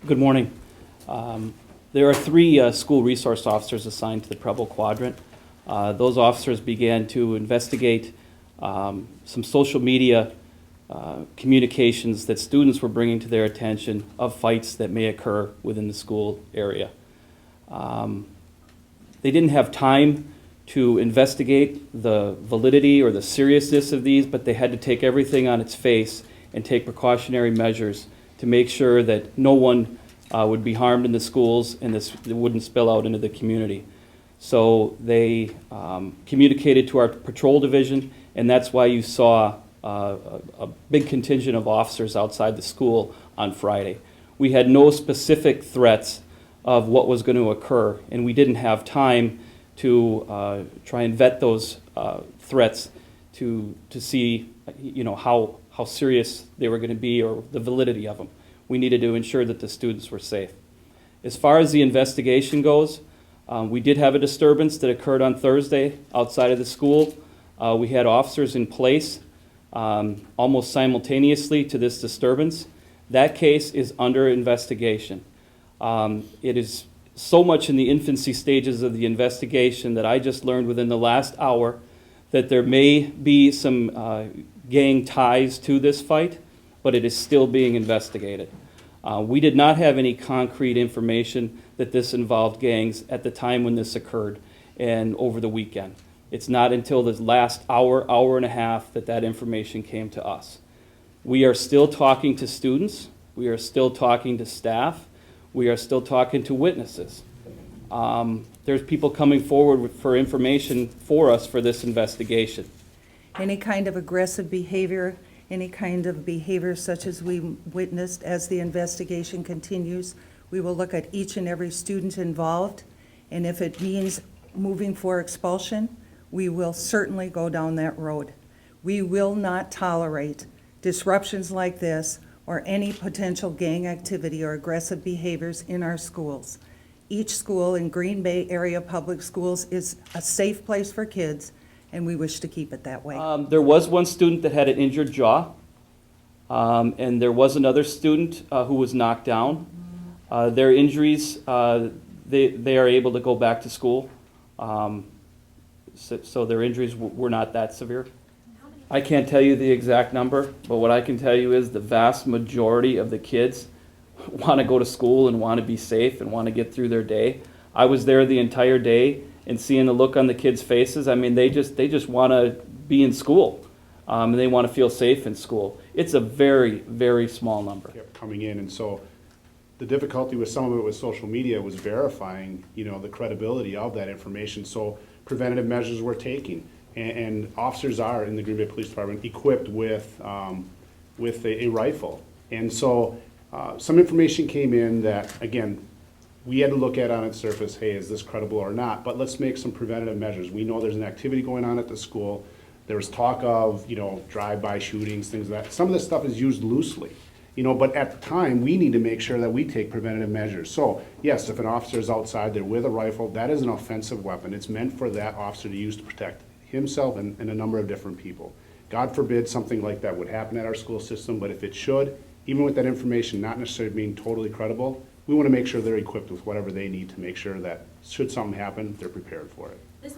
Good morning. There are three school resource officers assigned to the Preble Quadrant. Those officers began to investigate some social media communications that students were bringing to their attention of fights that may occur within the school area. They didn't have time to investigate the validity or the seriousness of these, but they had to take everything on its face and take precautionary measures to make sure that no one would be harmed in the schools and this wouldn't spill out into the community. So they communicated to our patrol division, and that's why you saw a big contingent of officers outside the school on Friday. We had no specific threats of what was going to occur, and we didn't have time to try and vet those threats to see, how serious they were going to be or the validity of them. We needed to ensure that the students were safe. As far as the investigation goes, we did have a disturbance that occurred on Thursday outside of the school. We had officers in place almost simultaneously to this disturbance. That case is under investigation. It is so much in the infancy stages of the investigation that I just learned within the last hour that there may be some gang ties to this fight, but it is still being investigated. We did not have any concrete information that this involved gangs at the time when this occurred and over the weekend. It's not until this last hour, hour and a half that that information came to us. We are still talking to students. We are still talking to staff. We are still talking to witnesses. There's people coming forward for information for us for this investigation. Any kind of aggressive behavior, any kind of behavior such as we witnessed as the investigation continues, we will look at each and every student involved, and if it means moving for expulsion, we will certainly go down that road. We will not tolerate disruptions like this or any potential gang activity or aggressive behaviors in our schools. Each school in Green Bay area public schools is a safe place for kids, and we wish to keep it that way. There was one student that had an injured jaw, and there was another student who was knocked down. Their injuries, they are able to go back to school, so their injuries were not that severe. I can't tell you the exact number, but what I can tell you is the vast majority of the kids want to go to school and want to be safe and want to get through their day. I was there the entire day, and seeing the look on the kids' faces, I mean, they just want to be in school, and they want to feel safe in school. It's a very, very small number. Kept coming in, and so the difficulty with some of it with social media was verifying, the credibility of that information. So preventative measures were taking, and officers are in the Green Bay Police Department equipped with a rifle, and so some information came in that, again, we had to look at on its surface, hey, is this credible or not? But let's make some preventative measures. We know there's an activity going on at the school. There was talk of, drive-by shootings, things like that. Some of this stuff is used loosely, but at the time, we need to make sure that we take preventative measures. So, yes, if an officer is outside there with a rifle, that is an offensive weapon. It's meant for that officer to use to protect himself and a number of different people. God forbid something like that would happen at our school system, but if it should, even with that information not necessarily being totally credible, we want to make sure they're equipped with whatever they need to make sure that should something happen, they're prepared for it.